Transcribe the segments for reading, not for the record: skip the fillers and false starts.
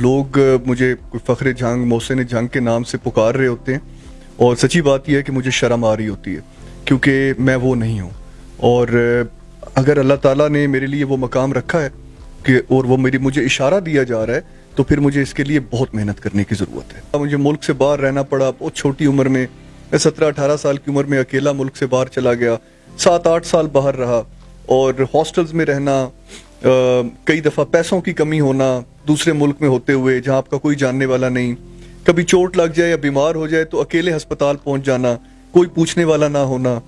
लोग मुझे फखरे जंग मोहसिन जंग के नाम से पुकार रहे होते हैं और सच्ची बात यह है कि मुझे शर्म आ रही होती है क्योंकि मैं वो नहीं हूँ। और अगर अल्लाह ताला ने मेरे लिए वो मकाम रखा है कि और वो मुझे इशारा दिया जा रहा है तो फिर मुझे इसके लिए बहुत मेहनत करने की ज़रूरत है। मुझे मुल्क से बाहर रहना पड़ा बहुत छोटी उम्र में। मैं 17-18 साल की उम्र में अकेला मुल्क से बाहर चला गया, 7-8 साल बाहर रहा और हॉस्टल्स में रहना, कई दफ़ा पैसों की कमी होना दूसरे मुल्क में होते हुए जहाँ आपका कोई जानने वाला नहीं, कभी चोट लग जाए या बीमार हो जाए तो अकेले अस्पताल पहुँच जाना, कोई पूछने वाला ना होना,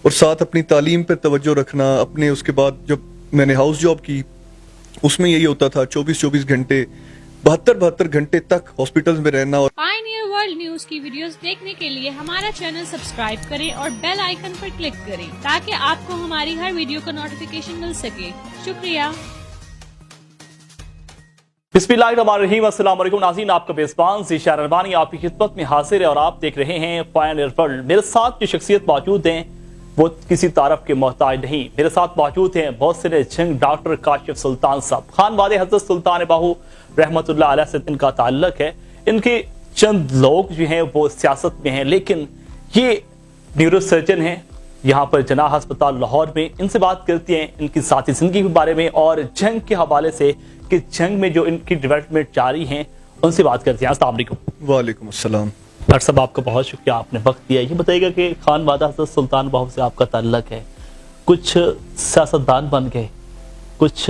और साथ अपनी तालीम पर तवज्जो रखना। अपने उसके बाद जब मैंने हाउस जॉब की उसमें यही होता था 24-24 घंटे 72 घंटे तक हॉस्पिटल्स में रहना। और पायनियर वर्ल्ड न्यूज की वीडियोस देखने के लिए हमारा चैनल सब्सक्राइब करें और बेल आइकन पर क्लिक करें ताकि आपको हमारी हर वीडियो का नोटिफिकेशन मिल सके। शुक्रिया। बिस्मिल्लाहिर्रहमानिर्रहीम। अस्सलाम वालेकुम नाज़रीन, आपका मेज़बान ज़ीशान रबानी आपकी खिदमत में हाजिर है और आप देख रहे हैं पायनियर वर्ल्ड। मेरे साथ जो शख्सियत मौजूद हैं वो किसी तारफ के मोहताज नहीं। मेरे साथ मौजूद हैं मोहसिन जंग डॉक्टर काशिफ सुल्तान साहब। खानवादे हज़रत सुल्तान बाहू रहमतुल्लाह अलैह से इनका ताल्लुक है। इनके चंद लोग जो हैं वो सियासत में हैं, लेकिन ये न्यूरो सर्जन हैं यहाँ पर जनाह अस्पताल लाहौर में। इनसे बात करते हैं इनकी साथी जिंदगी के बारे में और जंग के हवाले से कि जंग में जो इनकी डेवलपमेंट जारी हैं उनसे बात करते हैं। अस्सलाम वालेकुम। वालेकुम अस्सलाम। डॉक्टर साहब आपका बहुत शुक्रिया, आपने वक्त दिया। ये बताइएगा कि खानवादा हज़रत सुल्तान बाहू से आपका ताल्लुक है, कुछ सियासतदान बन गए, कुछ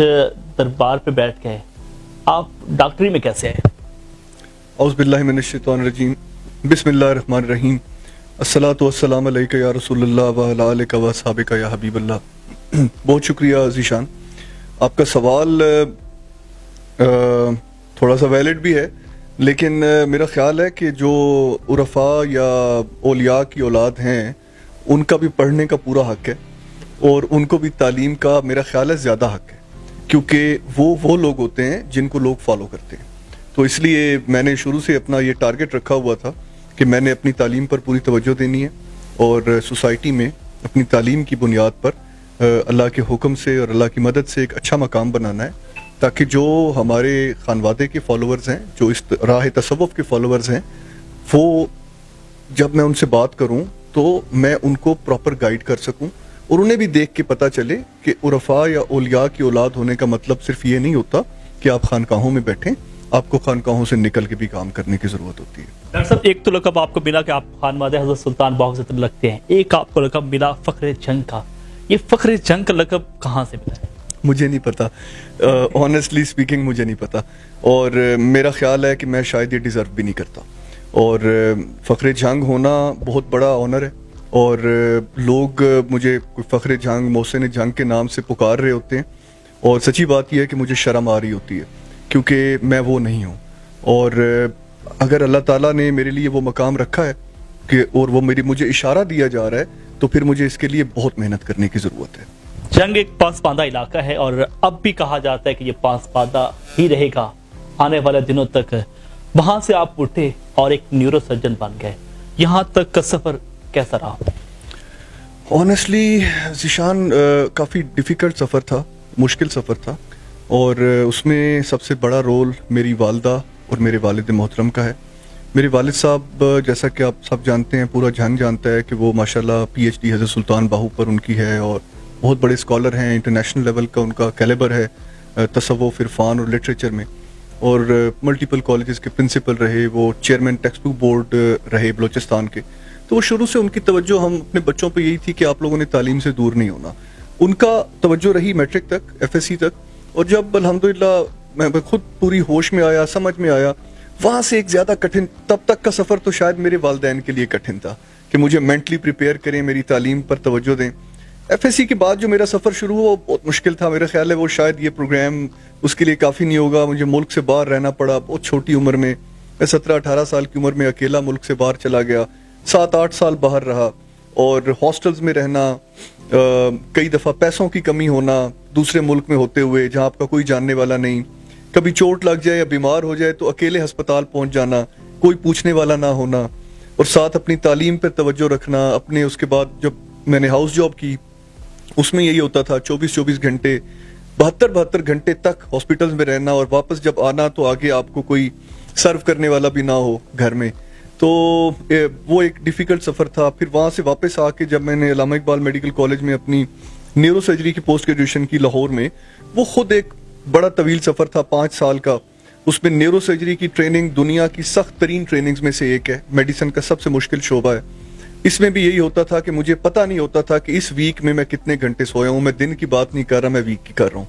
दरबार पे बैठ गए, आप डॉक्टरी में कैसे आए? औज़ु बिल्लाहि मिनश शैतानिर रजीम, बिस्मिल्लाहिर रहमानिर रहीम, अस्सलातु वस्सलामु अलैका या रसूलल्लाह व अला आलिका व अस्हाबिका या हबीबल्लाह। बहुत शुक्रिया ज़ीशान, आपका सवाल थोड़ा सा वैलिड भी है, लेकिन मेरा ख्याल है कि जो उरफा या औलिया की औलाद हैं उनका भी पढ़ने का पूरा हक है और उनको भी तालीम का मेरा ख्याल है ज़्यादा हक है, क्योंकि वो लोग होते हैं जिनको लोग फॉलो करते हैं। तो इसलिए मैंने शुरू से अपना ये टारगेट रखा हुआ था कि मैंने अपनी तालीम पर पूरी तवज्जो देनी है और सोसाइटी में अपनी तालीम की बुनियाद पर अल्लाह के हुक्म से और अल्लाह की मदद से एक अच्छा मकाम बनाना है, ताकि जो हमारे खानवादे के फॉलोअर्स हैं, जो इस राह तसव्वुफ के फॉलोअर्स हैं, वो जब मैं उनसे बात करूं तो मैं उनको प्रॉपर गाइड कर सकूं और उन्हें भी देख के पता चले कि उरफा या औलिया की औलाद होने का मतलब सिर्फ ये नहीं होता कि आप खानकाहों में बैठें, आपको खानकाहों से निकल के भी काम करने की ज़रूरत होती है। डॉक्टर साहब, एक तो लक़ब आपको मिला कि आप खानवादे हज़रत सुल्तान बाहू से लगते हैं, एक आपको लक़ब मिला फ़ख्रे जंग का। ये फ़ख्रे जंग का लक़ब कहाँ से मिला है? मुझे नहीं पता, ऑनेस्टली स्पीकिंग मुझे नहीं पता, और मेरा ख्याल है कि मैं शायद ये डिज़र्व भी नहीं करता। और फ़ख्रे जंग होना बहुत बड़ा ऑनर है और लोग मुझे फ़ख्रे जंग मोहसिन जंग के नाम से पुकार रहे होते हैं और सच्ची बात यह है कि मुझे शर्म आ रही होती है क्योंकि मैं वो नहीं हूँ। और अगर अल्लाह ताला ने मेरे लिए वो मकाम रखा है कि और वो मुझे इशारा दिया जा रहा है तो फिर मुझे इसके लिए बहुत मेहनत करने की ज़रूरत है। जंग एक पासपादा इलाका है और अब भी कहा जाता है कि ये पासपादा ही रहेगा आने वाले दिनों तक। वहां से आप उठे और एक न्यूरो सर्जन बन गए, यहाँ तक का सफर कैसा रहा? ऑनेस्टली ज़ीशान, काफ़ी डिफ़िकल्ट सफ़र था, मुश्किल सफ़र था, और उसमें सबसे बड़ा रोल मेरी वालदा और मेरे वालिद मोहतरम का है। मेरे वालिद साहब, जैसा कि आप सब जानते हैं, पूरा जहान जानता है कि वो माशाल्लाह PhD हज़रत सुल्तान बाहू पर उनकी है और बहुत बड़े स्कॉलर हैं, इंटरनेशनल लेवल का उनका कैलिबर है तसव्वुफ, इरफान और लिटरेचर में, और मल्टीपल कॉलेजेस के प्रिंसिपल रहे, वो चेयरमैन टेक्स्ट बुक बोर्ड रहे बलूचिस्तान के। तो वो शुरू से उनकी तवज्जो हम अपने बच्चों पे यही थी कि आप लोगों ने तालीम से दूर नहीं होना। उनका तवज्जो रही मैट्रिक तक, FSC तक, और जब अल्हम्दुलिल्लाह मैं खुद पूरी होश में आया, समझ में आया, वहाँ से एक ज़्यादा कठिन, तब तक का सफ़र तो शायद मेरे वालिदैन के लिए कठिन था कि मुझे मेंटली प्रिपेयर करें, मेरी तालीम पर तवज्जो दें। FSC के बाद जो मेरा सफ़र शुरू हुआ वो बहुत मुश्किल था। मेरा ख्याल है वो शायद ये प्रोग्राम उसके लिए काफ़ी नहीं होगा। मुझे मुल्क से बाहर रहना पड़ा बहुत छोटी उम्र में। मैं 17-18 साल की उम्र में अकेला मुल्क से बाहर चला गया, 7-8 साल बाहर रहा और हॉस्टल्स में रहना, कई दफ़ा पैसों की कमी होना दूसरे मुल्क में होते हुए जहाँ आपका कोई जानने वाला नहीं, कभी चोट लग जाए या बीमार हो जाए तो अकेले अस्पताल पहुँच जाना, कोई पूछने वाला ना होना, और साथ अपनी तालीम पर तवज्जो रखना। अपने उसके बाद जब मैंने हाउस जॉब की उसमें यही होता था 24-24 घंटे 72 घंटे तक हॉस्पिटल्स में रहना और वापस जब आना तो आगे आपको कोई सर्व करने वाला भी ना हो घर में, तो वो एक डिफ़िकल्ट सफ़र था। फिर वहाँ से वापस आके जब मैंने अल्लामा इकबाल मेडिकल कॉलेज में अपनी न्यूरो सर्जरी की पोस्ट ग्रेजुएशन की लाहौर में, वो खुद एक बड़ा तवील सफ़र था 5 साल का। उसमें न्यूरो सर्जरी की ट्रेनिंग दुनिया की सख्त तरीन ट्रेनिंग्स में से एक है, मेडिसिन का सबसे मुश्किल शोबा है। इसमें भी यही होता था कि मुझे पता नहीं होता था कि इस वीक में मैं कितने घंटे सोया हूँ। मैं दिन की बात नहीं कर रहा, मैं वीक की कर रहा हूँ।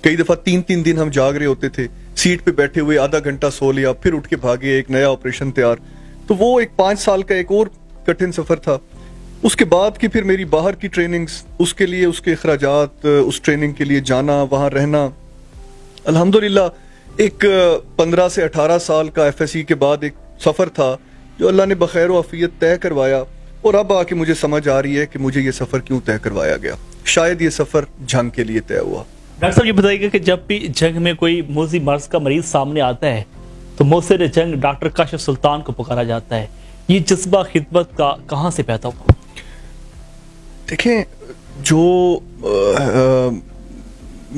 कई दफ़ा 3-3 दिन हम जाग रहे होते थे, सीट पे बैठे हुए आधा घंटा सो लिया, फिर उठ के भागे, एक नया ऑपरेशन तैयार। तो वो एक 5 साल का एक और कठिन सफ़र था। उसके बाद की फिर मेरी बाहर की ट्रेनिंग्स, उसके लिए उसके अखराजात, उस ट्रेनिंग के लिए जाना, वहाँ रहना। अल्हम्दुलिल्लाह एक 15 से 18 साल का FSE के बाद एक सफ़र था जो अल्लाह ने बखैर व आफियत तय करवाया, और अब आके मुझे समझ आ रही है कि मुझे ये सफ़र क्यों तय करवाया गया। शायद ये सफ़र जंग के लिए तय हुआ। डॉक्टर साहब ये बताइएगा कि जब भी जंग में कोई मोजी मर्ज का मरीज सामने आता है तो मोसर जंग डॉक्टर काशिफ सुल्तान को पुकारा जाता है। ये जज्बा खिदमत का कहाँ से पैदा हुआ? देखें, जो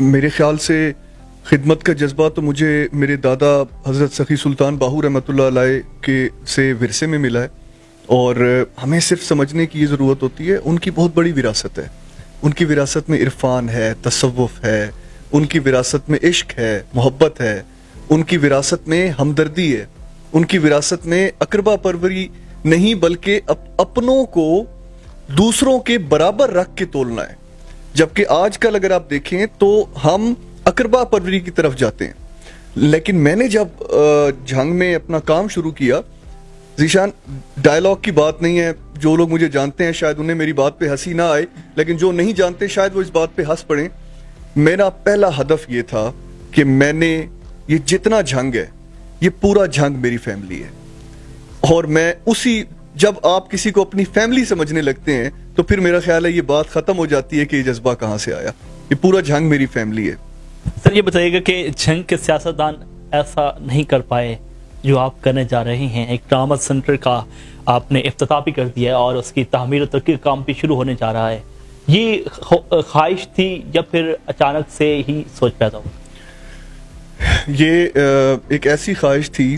मेरे ख्याल से खिदमत का जज्बा तो मुझे मेरे दादा हज़रत सखी सुल्तान बाहू रहमतुल्लाह अलैह के से विरसे में मिला है, और हमें सिर्फ समझने की ये ज़रूरत होती है। उनकी बहुत बड़ी विरासत है। उनकी विरासत में इरफान है, तसव्वुफ है, उनकी विरासत में इश्क है, मोहब्बत है, उनकी विरासत में हमदर्दी है, उनकी विरासत में अकरबा परवरी नहीं बल्कि अपनों को दूसरों के बराबर रख के तोलना है। जबकि आजकल अगर आप देखें तो हम अकरबा परवरी की तरफ जाते हैं। लेकिन मैंने जब जंग में अपना काम शुरू किया, ज़ीशान डायलॉग की बात नहीं है, जो लोग मुझे जानते हैं शायद उन्हें मेरी बात पे हंसी ना आए, लेकिन जो नहीं जानते शायद वो इस बात पे हंस पड़े। मेरा पहला हदफ ये था कि मैंने ये जितना जंग है, ये पूरा जंग मेरी फैमिली है, और मैं उसी, जब आप किसी को अपनी फैमिली समझने लगते हैं तो फिर मेरा ख्याल है ये बात खत्म हो जाती है कि ये जज्बा कहाँ से आया। ये पूरा जंग मेरी फैमिली है। सर ये बताइएगा कि जंग के सियासतदान ऐसा नहीं कर पाए जो आप करने जा रहे हैं। एक ट्रामा सेंटर का आपने इफ्तिताह भी कर दिया है और उसकी तामीर और तरक्की का काम भी शुरू होने जा रहा है। ये ख्वाहिश थी या फिर अचानक से ही सोच पैदा हुआ? ये एक ऐसी ख्वाहिश थी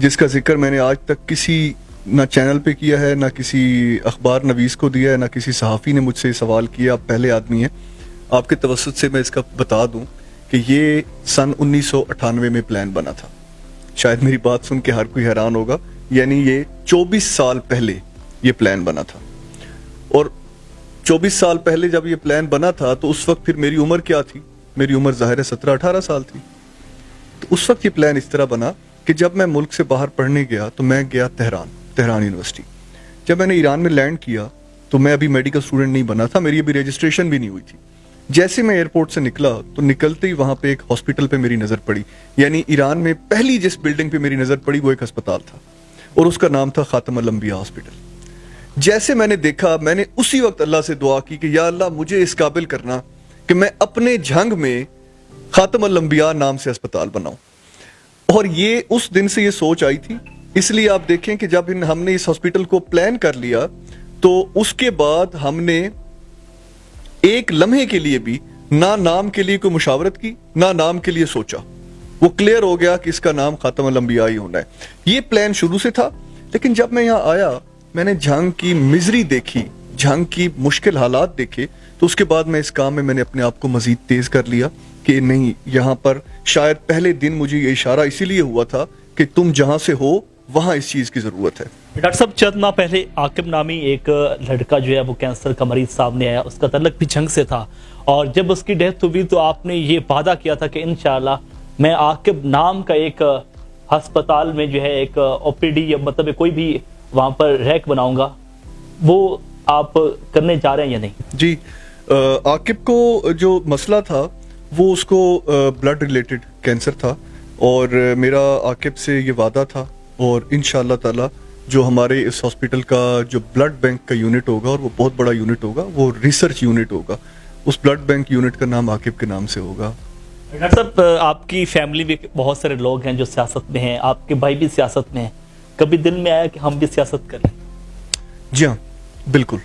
जिसका जिक्र मैंने आज तक किसी ना चैनल पे किया है, ना किसी अखबार नवीस को दिया है, ना किसी सहाफ़ी ने मुझसे सवाल किया। आप पहले आदमी हैं। आपके तवस्सुत से मैं इसका बता दूं कि ये सन 1998 में प्लान बना था। शायद मेरी बात सुन के हर कोई हैरान होगा, यानी ये 24 साल पहले ये प्लान बना था। और 24 साल पहले जब ये प्लान बना था तो उस वक्त फिर मेरी उम्र क्या थी? मेरी उम्र ज़ाहिर है 17-18 साल थी। तो उस वक्त ये प्लान इस तरह बना कि जब मैं मुल्क से बाहर पढ़ने गया तो मैं गया तेहरान यूनिवर्सिटी। जब मैंने ईरान में लैंड किया तो मैं अभी मेडिकल स्टूडेंट नहीं बना था, मेरी अभी रजिस्ट्रेशन भी नहीं हुई थी। जैसे मैं एयरपोर्ट से निकला तो निकलते ही वहाँ पे एक हॉस्पिटल पे मेरी नज़र पड़ी। यानी ईरान में पहली जिस बिल्डिंग पे मेरी नज़र पड़ी वो एक अस्पताल था, और उसका नाम था खातम अल अंबिया हॉस्पिटल। जैसे मैंने देखा, मैंने उसी वक्त अल्लाह से दुआ की कि या अल्लाह मुझे इस काबिल करना कि मैं अपने जंग में खातम अल अंबिया नाम से अस्पताल बनाऊं। और ये उस दिन से ये सोच आई थी। इसलिए आप देखें कि जब हमने इस हॉस्पिटल को प्लान कर लिया तो उसके बाद हमने एक लम्हे के लिए भी ना नाम के लिए कोई मुशावरत की, ना नाम के लिए सोचा। वो क्लियर हो गया कि इसका नाम खातम अल अंबिया ही होना है। ये प्लान शुरू से था। लेकिन जब मैं यहाँ आया, मैंने जंग की मिजरी देखी, जंग की मुश्किल हालात देखे, तो उसके बाद मैं इस काम में मैंने अपने आप को मजीद तेज कर लिया कि नहीं, यहाँ पर शायद पहले दिन मुझे ये इशारा इसीलिए हुआ था कि तुम जहाँ से हो वहाँ इस चीज़ की ज़रूरत है। डॉक्टर साहब, चंद माह पहले आकिब नामी एक लड़का जो है वो कैंसर का मरीज सामने आया, उसका तल्लुक भी जंग से था, और जब उसकी डेथ हुई तो आपने ये वादा किया था कि इंशाल्लाह मैं आकिब नाम का एक अस्पताल में जो है एक OPD या मतलब कोई भी वहाँ पर रैक बनाऊंगा। वो आप करने जा रहे हैं या नहीं? जी, आकिब को जो मसला था वो उसको ब्लड रिलेटेड कैंसर था, और मेरा आकिब से ये वादा था, और इंशाअल्लाह ताला जो हमारे इस हॉस्पिटल का जो ब्लड बैंक का यूनिट होगा, और वो बहुत बड़ा यूनिट होगा, वो रिसर्च यूनिट होगा, उस ब्लड बैंक यूनिट का नाम आकिब के नाम से होगा। डॉक्टर साहब, आपकी फैमिली में बहुत सारे लोग हैं जो सियासत में हैं, आपके भाई भी सियासत में हैं, कभी दिल में आया कि हम भी सियासत करें? जी हाँ, बिल्कुल।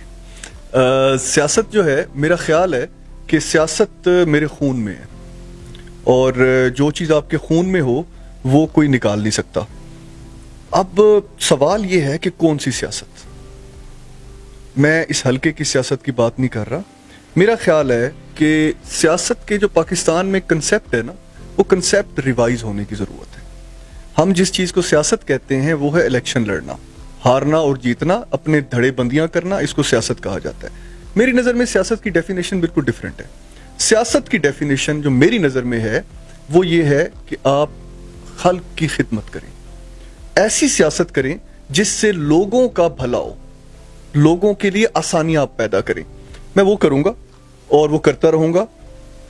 सियासत जो है, मेरा ख्याल है कि सियासत मेरे खून में है। اور جو چیز آپ کے خون میں ہو وہ کوئی نکال نہیں سکتا. اب سوال یہ ہے کہ کون سی سیاست. میں اس حلقے کی سیاست کی بات نہیں کر رہا. میرا خیال ہے کہ سیاست کے جو پاکستان میں کنسیپٹ ہے نا, وہ کنسیپٹ ریوائز ہونے کی ضرورت ہے. ہم جس چیز کو سیاست کہتے ہیں وہ ہے الیکشن لڑنا, ہارنا اور جیتنا, اپنے دھڑے بندیاں کرنا, اس کو سیاست کہا جاتا ہے. میری نظر میں سیاست کی ڈیفینیشن بالکل ڈیفرنٹ ہے. سیاست کی ڈیفینیشن جو میری نظر میں ہے وہ یہ ہے کہ آپ خلق کی خدمت کریں, ایسی سیاست کریں جس سے لوگوں کا بھلا ہو, لوگوں کے لیے آسانیاں آپ پیدا کریں. میں وہ کروں گا اور وہ کرتا رہوں گا.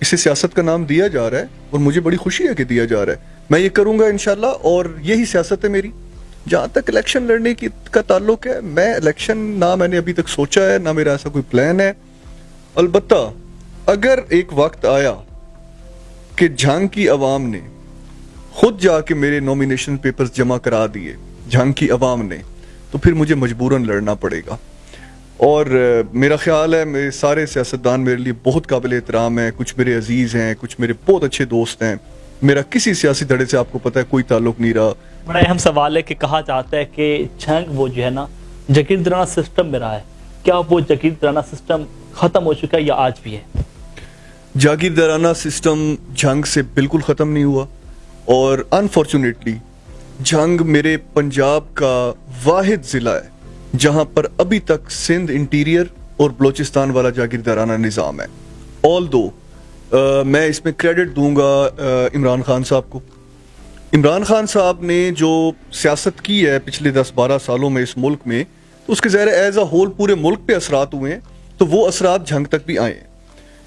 اسے سیاست کا نام دیا جا رہا ہے اور مجھے بڑی خوشی ہے کہ دیا جا رہا ہے. میں یہ کروں گا انشاءاللہ, اور یہی سیاست ہے میری. جہاں تک الیکشن لڑنے کا تعلق ہے, میں الیکشن نہ میں نے ابھی تک سوچا ہے, نہ میرا ایسا کوئی پلان ہے. البتہ اگر ایک وقت آیا کہ جھنگ کی عوام نے خود جا کے میرے نومینیشن پیپرز جمع کرا دیے, جھنگ کی عوام نے, تو پھر مجھے مجبوراً لڑنا پڑے گا. اور میرا خیال ہے میرے سارے سیاستدان میرے لیے بہت قابل احترام ہیں. کچھ میرے عزیز ہیں, کچھ میرے بہت اچھے دوست ہیں. میرا کسی سیاسی دھڑے سے آپ کو پتہ ہے کوئی تعلق نہیں رہا. بڑا اہم سوال ہے کہ کہا جاتا ہے کہ جنگ وہ جو ہے نا جاگیردارانہ سسٹم میں رہا ہے. کیا وہ جاگیردارانہ سسٹم ختم ہو چکا ہے یا آج بھی ہے؟ جاگیردارانہ سسٹم جنگ سے بالکل ختم نہیں ہوا, اور انفارچونیٹلی جنگ میرے پنجاب کا واحد ضلع ہے جہاں پر ابھی تک سندھ انٹیریئر اور بلوچستان والا جاگیردارانہ نظام ہے. آلدو میں اس میں کریڈٹ دوں گا عمران خان صاحب کو. عمران خان صاحب نے جو سیاست کی ہے پچھلے 10-12 سالوں میں اس ملک میں, تو اس کے ظاہر ایز اے ہول پورے ملک پہ اثرات ہوئے ہیں, تو وہ اثرات جنگ تک بھی آئے ہیں.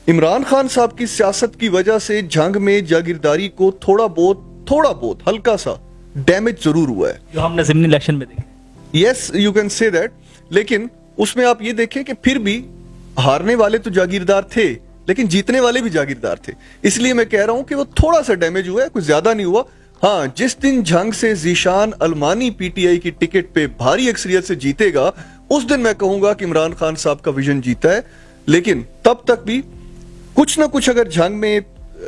عمران خان صاحب کی سیاست کی وجہ سے جنگ میں جاگیرداری کو تھوڑا بہت ہلکا سا ڈیمیج ضرور ہوا ہے, جو ہم نے ضمنی الیکشن میں دیکھا. Yes you can say that. لیکن اس میں آپ یہ دیکھیں کہ پھر بھی ہارنے والے تو جاگیردار تھے لیکن جیتنے والے بھی جاگیردار تھے. اس لیے میں کہہ رہا ہوں کہ وہ تھوڑا سا ڈیمیج ہوا ہے, کچھ زیادہ نہیں ہوا. ہاں, جس دن جنگ سے ذیشان المانی پی ٹی آئی کی ٹکٹ پہ بھاری اکثریت سے جیتے گا, اس دن میں کہوں گا کہ عمران خان صاحب کا ویژن جیتا ہے. لیکن تب تک بھی کچھ نہ کچھ اگر جنگ میں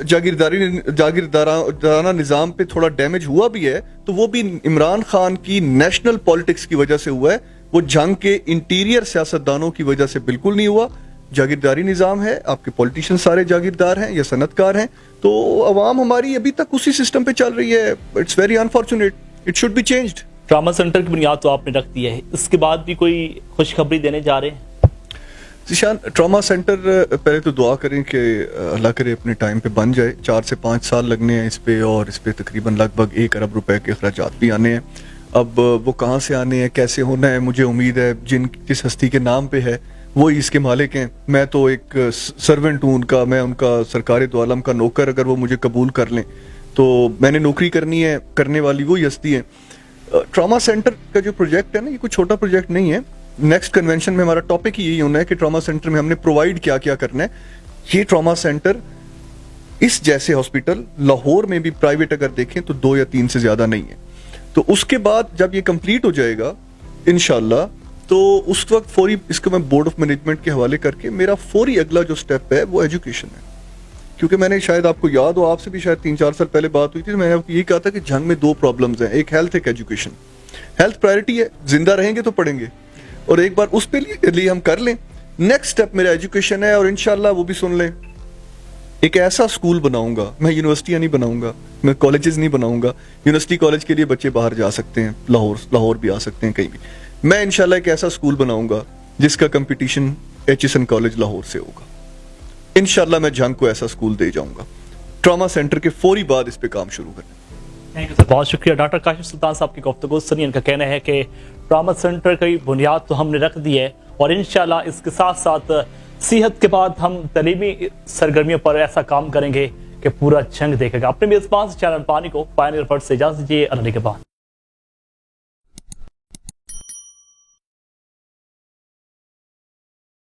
جاگیردارانہ نظام پہ تھوڑا ڈیمیج ہوا بھی ہے تو وہ بھی عمران خان کی نیشنل پالیٹکس کی وجہ سے ہوا ہے. وہ جنگ کے انٹیریئر سیاستدانوں کی وجہ سے بالکل نہیں ہوا. جاگیرداری نظام ہے, آپ کے پولیٹیشین سارے جاگیردار ہیں یا صنعتکار ہیں, تو عوام ہماری ابھی تک اسی سسٹم پہ چل رہی ہے. It's very unfortunate, it should be changed. Trauma centre کی بنیاد تو آپ نے رکھ دی ہے, اس کے بعد بھی کوئی خوشخبری دینے جا رہے ہیں؟ ذیشان, ٹراما سینٹر پہلے تو دعا کریں کہ اللہ کرے اپنے ٹائم پہ بن جائے. 4 سے 5 سال لگنے ہیں اس پہ, اور اس پہ تقریباً لگ بھگ 1 ارب روپے کے اخراجات بھی آنے ہیں. اب وہ کہاں سے آنے ہیں, کیسے ہونا ہے, مجھے امید ہے جس ہستی کے نام پہ ہے وہی اس کے مالک ہیں. میں تو ایک سرونٹ ہوں ان کا, میں ان کا سرکار دو عالم کا نوکر. اگر وہ مجھے قبول کر لیں تو میں نے نوکری کرنی ہے, کرنے والی وہی ہستی ہے. ٹراما سینٹر کا جو پروجیکٹ ہے نا, یہ کوئی چھوٹا پروجیکٹ نہیں ہے. نیکسٹ کنونشن میں ہمارا ٹاپک ہی یہی ہونا ہے کہ ٹراما سینٹر میں ہم نے پرووائڈ کیا کیا کرنا ہے. یہ ٹراما سینٹر اس جیسے ہاسپٹل لاہور میں بھی پرائیویٹ اگر دیکھیں تو 2 یا 3 سے زیادہ نہیں ہے. تو اس کے بعد جب یہ کمپلیٹ ہو جائے گا انشاءاللہ, تو اس وقت فوری اس کو میں بورڈ آف مینجمنٹ کے حوالے کر کے میرا فوری اگلا جو سٹیپ ہے وہ ایجوکیشن ہے. کیونکہ میں نے شاید آپ کو یاد ہو, آپ سے بھی شاید 3-4 سال پہلے بات ہوئی تھی, میں نے آپ کو یہ کہا تھا کہ جنگ میں 2 پرابلمز ہیں, ایک ہیلتھ, ایک ایجوکیشن. ہیلتھ پرائرٹی ہے, زندہ رہیں گے تو پڑھیں گے, اور ایک بار اس پہ لیے ہم کر لیں. نیکسٹ سٹیپ میرا ایجوکیشن ہے, اور انشاءاللہ وہ بھی سن لیں, ایک ایسا سکول بناؤں گا. میں یونیورسٹیاں نہیں بناؤں گا, میں کالجز نہیں بناؤں گا. یونیورسٹی کالج کے لیے بچے باہر جا سکتے ہیں, لاہور بھی آ سکتے ہیں, کہیں بھی. میں انشاءاللہ ایک ایسا سکول بناؤں گا جس کا کمپٹیشن HSN کالج لاہور سے ہوگا. انشاءاللہ میں جنگ کو ایسا سکول دے جاؤں گا. ٹراما سینٹر کے فوری بعد اس پہ کام شروع کریں. تھینک یو سر, بہت شکریہ. ڈاکٹر کاشف سلطان صاحب کی گفتگو سنیے. ان کا کہنا ہے کہ ٹراما سینٹر کی بنیاد تو ہم نے رکھ دی ہے, اور انشاءاللہ اس کے ساتھ ساتھ صحت کے بعد ہم تعلیمی سرگرمیوں پر ایسا کام کریں گے کہ پورا جنگ دیکھے گا. اپنے میزبان سے چینل پانی کو پائنیئر پر سے اجازت دیجیے. اللہ کے بعد